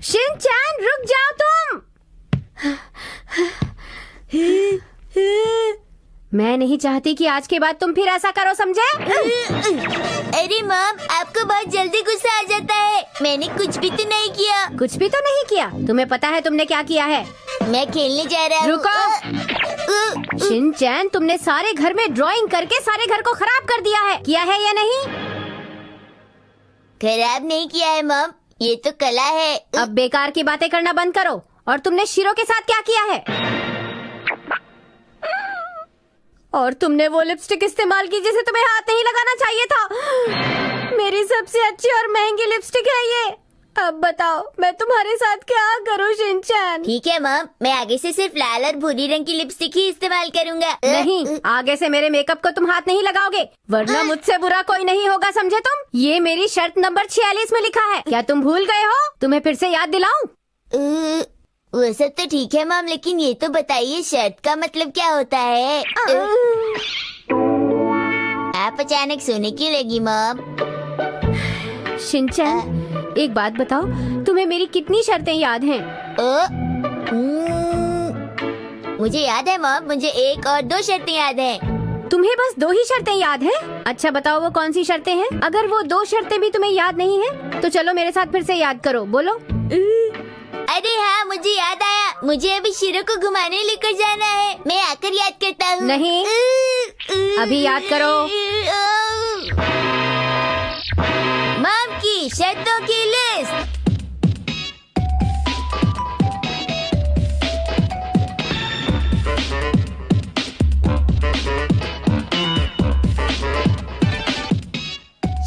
Shinchan रुक जाओ तुम। मैं नहीं चाहती कि आज के बाद तुम फिर ऐसा करो, समझे? अरे मॉम, आपको बहुत जल्दी गुस्सा आ जाता है। मैंने कुछ भी तो नहीं किया। कुछ भी तो नहीं किया? तुम्हें पता है तुमने क्या किया है? मैं खेलने जा रहा हूँ। रुको। शिनचैन, तुमने सारे घर में ड्राइंग करके सारे घर को खराब कर दिया है, किया है या नहीं? खराब नहीं किया है मॉम, ये तो कला है। अब बेकार की बातें करना बंद करो। और तुमने शीरो के साथ क्या किया है? और तुमने वो लिपस्टिक इस्तेमाल की जिसे तुम्हें हाथ नहीं लगाना चाहिए था। मेरी सबसे अच्छी और महंगी लिपस्टिक है ये। अब बताओ मैं तुम्हारे साथ क्या करूं शिनचैन? ठीक है मॉम, मैं आगे से सिर्फ लाल और भूरी रंग की लिपस्टिक ही इस्तेमाल करूंगा। नहीं, आगे से मेरे मेकअप को तुम हाथ नहीं लगाओगे, वरना मुझसे बुरा कोई नहीं होगा, समझे तुम? ये मेरी शर्त नंबर 46 में लिखा है। क्या तुम भूल गए हो? तुम्हें फिर से याद दिलाऊं? वो सब तो ठीक है मॉम, लेकिन ये तो बताइए शर्त का मतलब क्या होता है? आप अचानक सोने क्यों लगी मॉम? शिनचैन, एक बात बताओ, तुम्हें मेरी कितनी शर्तें याद हैं? मुझे याद है मॉम, मुझे 1 और 2 शर्तें याद हैं। तुम्हें बस 2 ही शर्तें याद हैं? अच्छा बताओ वो कौन सी शर्तें हैं? अगर वो 2 शर्तें भी तुम्हें याद नहीं है तो चलो मेरे साथ फिर से याद करो, बोलो। अरे हाँ, मुझे याद आया, मुझे अभी शीरो को घुमाने लेकर जाना है। मैं आकर याद करता हूँ। नहीं, अभी याद करो। मॉम की शर्तों की लिस्ट।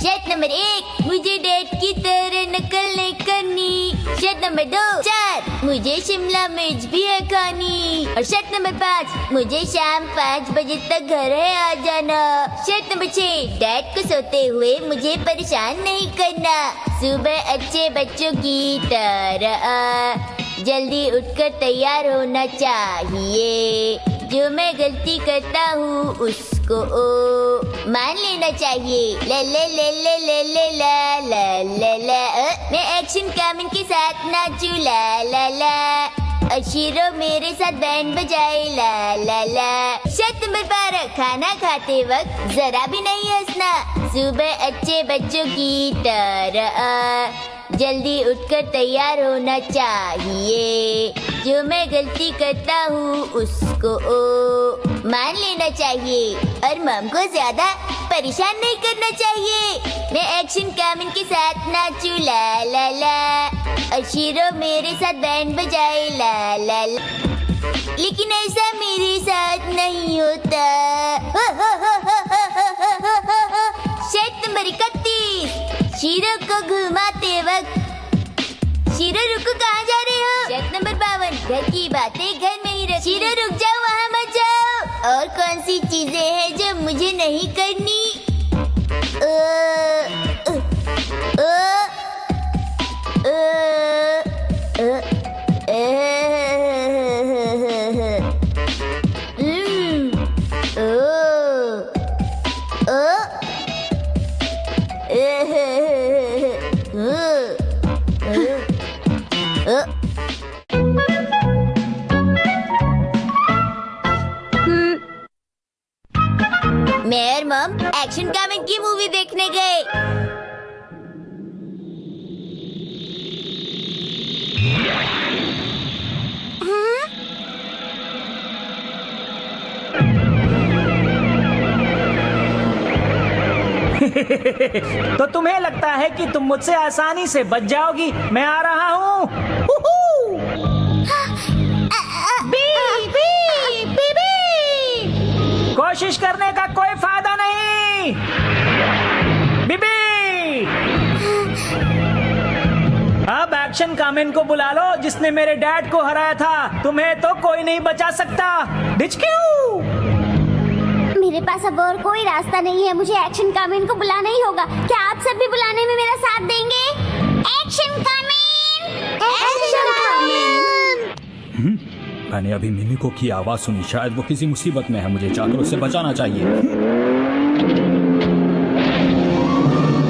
शर्त नंबर 1, मुझे डैड की तरह नकल नहीं करनी। शर्त नंबर 2, 4, मुझे शिमला मिर्च भी है खानी। और शर्त नंबर 5, मुझे शाम 5 बजे तक घर है आ जाना। शर्त नंबर 6, डैड को सोते हुए मुझे परेशान नहीं करना। सुबह अच्छे बच्चों की तरह जल्दी उठकर तैयार होना चाहिए। जो मैं गलती करता हूँ उसको मान लेना चाहिए। ले ले ले ले ले ले ला ला ला ला। मैं एक्शन कामिन के साथ नाचू ला ला ला। शीरो मेरे साथ बैंड बजाए ला ला ला। शर्त नंबर 12, खाना खाते वक्त जरा भी नहीं हंसना। सुबह अच्छे बच्चों की तरह जल्दी उठकर तैयार होना चाहिए। जो मैं गलती करता हूँ उसको मान लेना चाहिए और मम को ज्यादा परेशान नहीं करना चाहिए। मैं एक्शन कामिन के साथ नाचू ला ला ला। और शीरो मेरे साथ बैंड बजाए ला ला ला। लेकिन ऐसा मेरे साथ नहीं होता। शर्त नंबर 31, शीरो को घुमाते वक्त। शीरो रुको, कहाँ जा रहे हो? शर्त नंबर 52, घर की बातें घर में ही रखो। शीरो रुक जाओ, वहाँ मत जाओ। और कौन सी चीजें हैं जो मुझे नहीं करनी? मैं और मम एक्शन कामिन की मूवी देखने गए। तो तुम्हें लगता है कि तुम मुझसे आसानी से बच जाओगी? मैं आ रहा हूँ। कोशिश करने का कोई फायदा नहीं। बीबी, अब एक्शन कामिन को बुला लो जिसने मेरे डैड को हराया था। तुम्हें तो कोई नहीं बचा सकता। डिचक्यू, मेरे पास अब और कोई रास्ता नहीं है। मुझे एक्शन कामिन को बुलाना ही होगा। क्या आप सब भी बुलाने में मेरा साथ देंगे? एक्शन कामिन! एक्शन कामिन! मैंने अभी मिमिको की आवाज सुनी, शायद वो किसी मुसीबत में है। मुझे जाकर उससे बचाना चाहिए।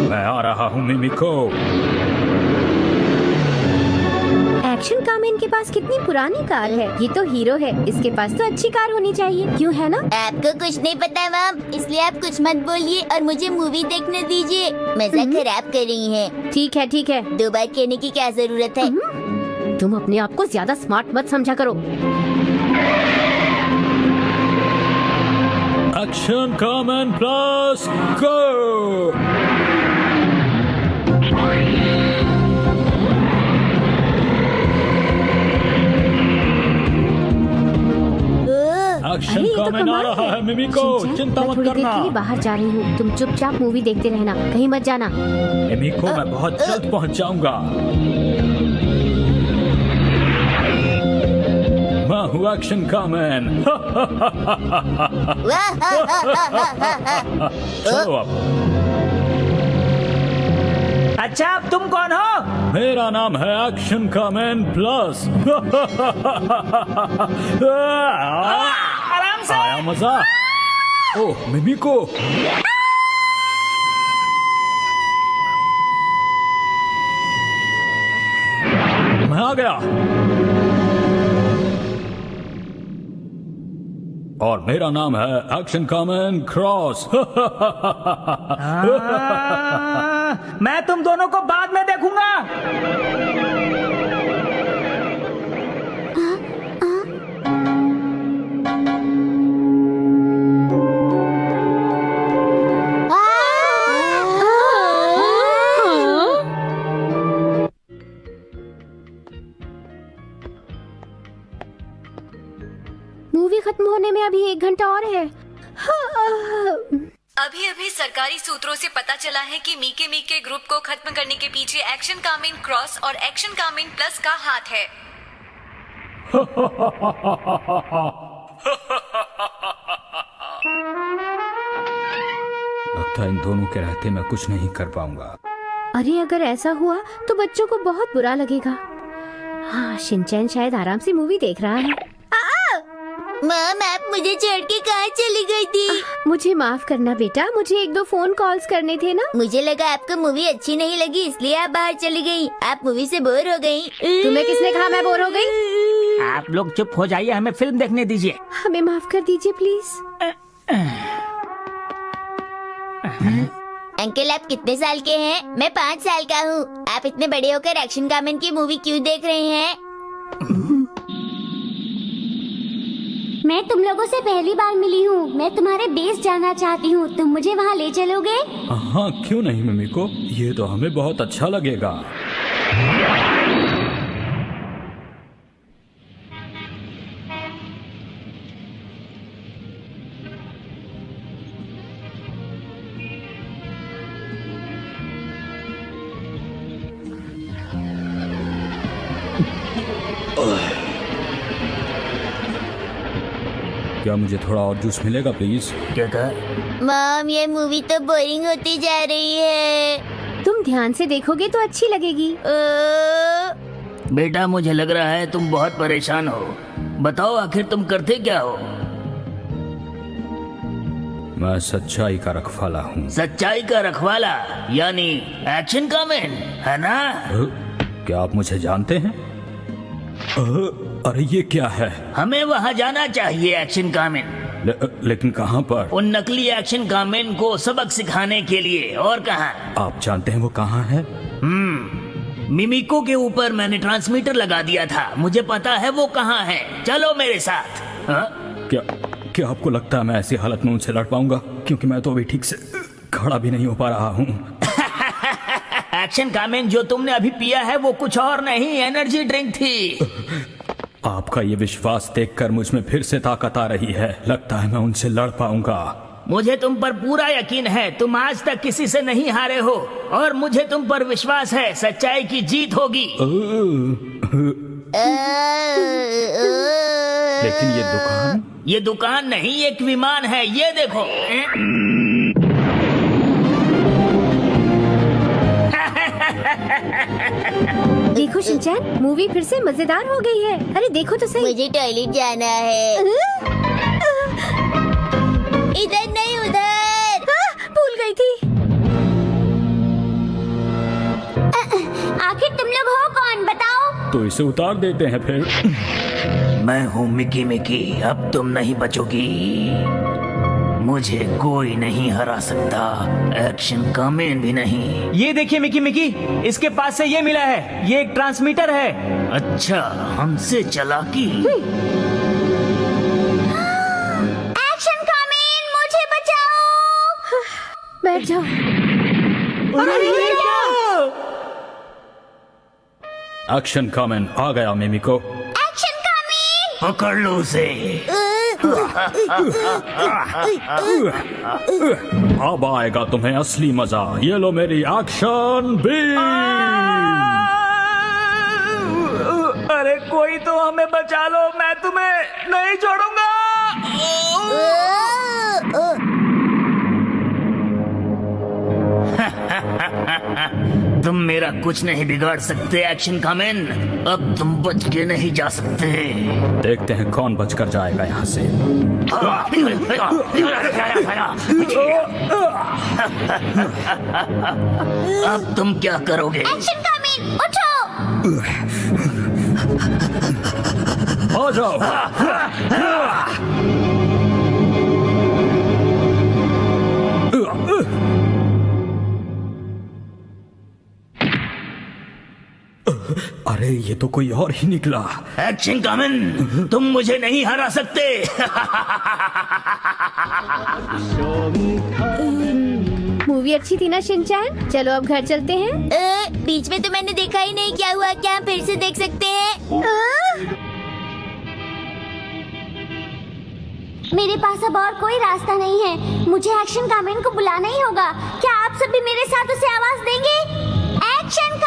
मैं आ रहा हूँ मिमिको। एक्शन कामेन के पास कितनी पुरानी कार है। ये तो हीरो है, इसके पास तो अच्छी कार होनी चाहिए, क्यों है ना? आपको कुछ नहीं पता मैम, इसलिए आप कुछ मत बोलिए और मुझे मूवी देखने दीजिए। मजा खराब कर रही हैं। ठीक है ठीक है, 2 बार कहने की क्या जरूरत है? तुम अपने आप को ज्यादा स्मार्ट मत समझा करो। एक्शन कमेंट प्लस गो। एक्शन अरे, ये तो कमेंट आ कमाल रहा है मिमिको, शिनचैन, चिंता मैं मत थोड़ी देर करना। के लिए बाहर जा रही हूँ, तुम चुपचाप मूवी देखते रहना, कहीं मत जाना। मिमिको मैं बहुत जल्द पहुंच जाऊंगा। मैं हूँ एक्शन कमेंट। चलो अब। अच्छा, अब तुम कौन हो? मेरा नाम है एक्शन कमेंट प्लस। आराम से। आया मजा। ओह मिमिको, मैं आ गया। और मेरा नाम है एक्शन कमेंट क्रॉस। मैं तुम दोनों को बाद में देखूंगा। मूवी खत्म होने में अभी 1 घंटा और है। अभी अभी सरकारी सूत्रों से पता चला है कि मीके मीके ग्रुप को खत्म करने के पीछे एक्शन कामेन क्रॉस और एक्शन कामेन प्लस का हाथ है। लगता है इन दोनों के रहते मैं कुछ नहीं कर पाऊंगा। अरे अगर ऐसा हुआ तो बच्चों को बहुत बुरा लगेगा। हाँ, शिनचैन शायद आराम से मूवी देख रहा है। मैम, आप मुझे छोड़ के कहाँ चली गई थी? मुझे माफ करना बेटा, मुझे 1-2 फोन कॉल्स करने थे ना। मुझे लगा आपको मूवी अच्छी नहीं लगी, इसलिए आप बाहर चली गई। आप मूवी से बोर हो गई। तुम्हें किसने कहा मैं बोर हो गई? आप लोग चुप हो जाइए, हमें फिल्म देखने दीजिए। हमें माफ कर दीजिए प्लीज। अंकल, आप कितने साल के हैं? मैं 5 साल का हूँ। आप इतने बड़े होकर एक्शन कामेन की मूवी क्यों देख रहे हैं? मैं तुम लोगों से पहली बार मिली हूँ। मैं तुम्हारे बेस जाना चाहती हूँ, तुम मुझे वहाँ ले चलोगे? हाँ क्यों नहीं मिमिको, ये तो हमें बहुत अच्छा लगेगा। क्या मुझे थोड़ा और जूस मिलेगा प्लीज? क्या कहा? मॉम, ये मूवी तो बोरिंग होती जा रही है। तुम ध्यान से देखोगे तो अच्छी लगेगी। बेटा, मुझे लग रहा है तुम बहुत परेशान हो। बताओ आखिर तुम करते क्या हो? मैं सच्चाई का रखवाला हूँ। सच्चाई का रखवाला यानी एक्शन कामेन, है ना? क्या आप मुझे जानते हैं? अरे ये क्या है? हमें वहाँ जाना चाहिए एक्शन कामेन। लेकिन कहाँ पर? उन नकली एक्शन कामेन को सबक सिखाने के लिए। और कहाँ? आप जानते हैं वो कहाँ है? मिमिको के ऊपर मैंने ट्रांसमीटर लगा दिया था, मुझे पता है वो कहाँ है। चलो मेरे साथ। हाँ? क्या आपको लगता है मैं ऐसी हालत में उनसे लड़ पाऊंगा? क्योंकि मैं तो अभी ठीक से खड़ा भी नहीं हो पा रहा हूँ। एक्शन कामेन जो तुमने अभी पिया है वो कुछ और नहीं, एनर्जी ड्रिंक थी। आपका ये विश्वास देखकर मुझ में फिर से ताकत आ रही है। लगता है मैं उनसे लड़ पाऊंगा। मुझे तुम पर पूरा यकीन है। तुम आज तक किसी से नहीं हारे हो और मुझे तुम पर विश्वास है। सच्चाई की जीत होगी। लेकिन ये दुकान? ये दुकान नहीं, एक विमान है। ये देखो। देखो शिनचैन, मूवी फिर से मजेदार हो गई है। अरे देखो तो सही। मुझे टॉयलेट जाना है। इधर नहीं, उधर। भूल गई थी। आखिर तुम लोग हो कौन, बताओ? तो इसे उतार देते हैं फिर। मैं हूँ मिकी मिकी, अब तुम नहीं बचोगी। मुझे कोई नहीं हरा सकता, एक्शन कामेन भी नहीं। ये देखिए मिकी मिकी, इसके पास से ये मिला है, ये एक ट्रांसमीटर है। अच्छा, हमसे चालाकी। एक्शन कामेन, मुझे बचाओ। बैठ जाओ। एक्शन कमेंट आ गया मिमिको। एक्शन कामेन। पकड़ लो उसे। अब आएगा तुम्हें असली मजा। ये लो मेरी एक्शन बीम। अरे कोई तो हमें बचा लो, मैं तुम्हें नहीं छोड़ूंगा। तुम मेरा कुछ नहीं बिगाड़ सकते एक्शन कामेन, अब तुम बच के नहीं जा सकते। देखते हैं कौन बचकर जाएगा यहाँ से। अब तुम क्या करोगे? एक्शन कामेन, उठो। आ जाओ। अरे ये तो कोई और ही निकला। एक्शन कामेन, तुम मुझे नहीं हरा सकते। मूवी अच्छी थी ना शिनचैन? चलो अब घर चलते हैं। बीच में तो मैंने देखा ही नहीं, क्या हुआ? क्या हम फिर से देख सकते हैं? मेरे पास अब और कोई रास्ता नहीं है, मुझे एक्शन कामेन को बुलाना ही होगा। क्या आप सभी मेरे साथ उसे आवाज देंगे? एक्शन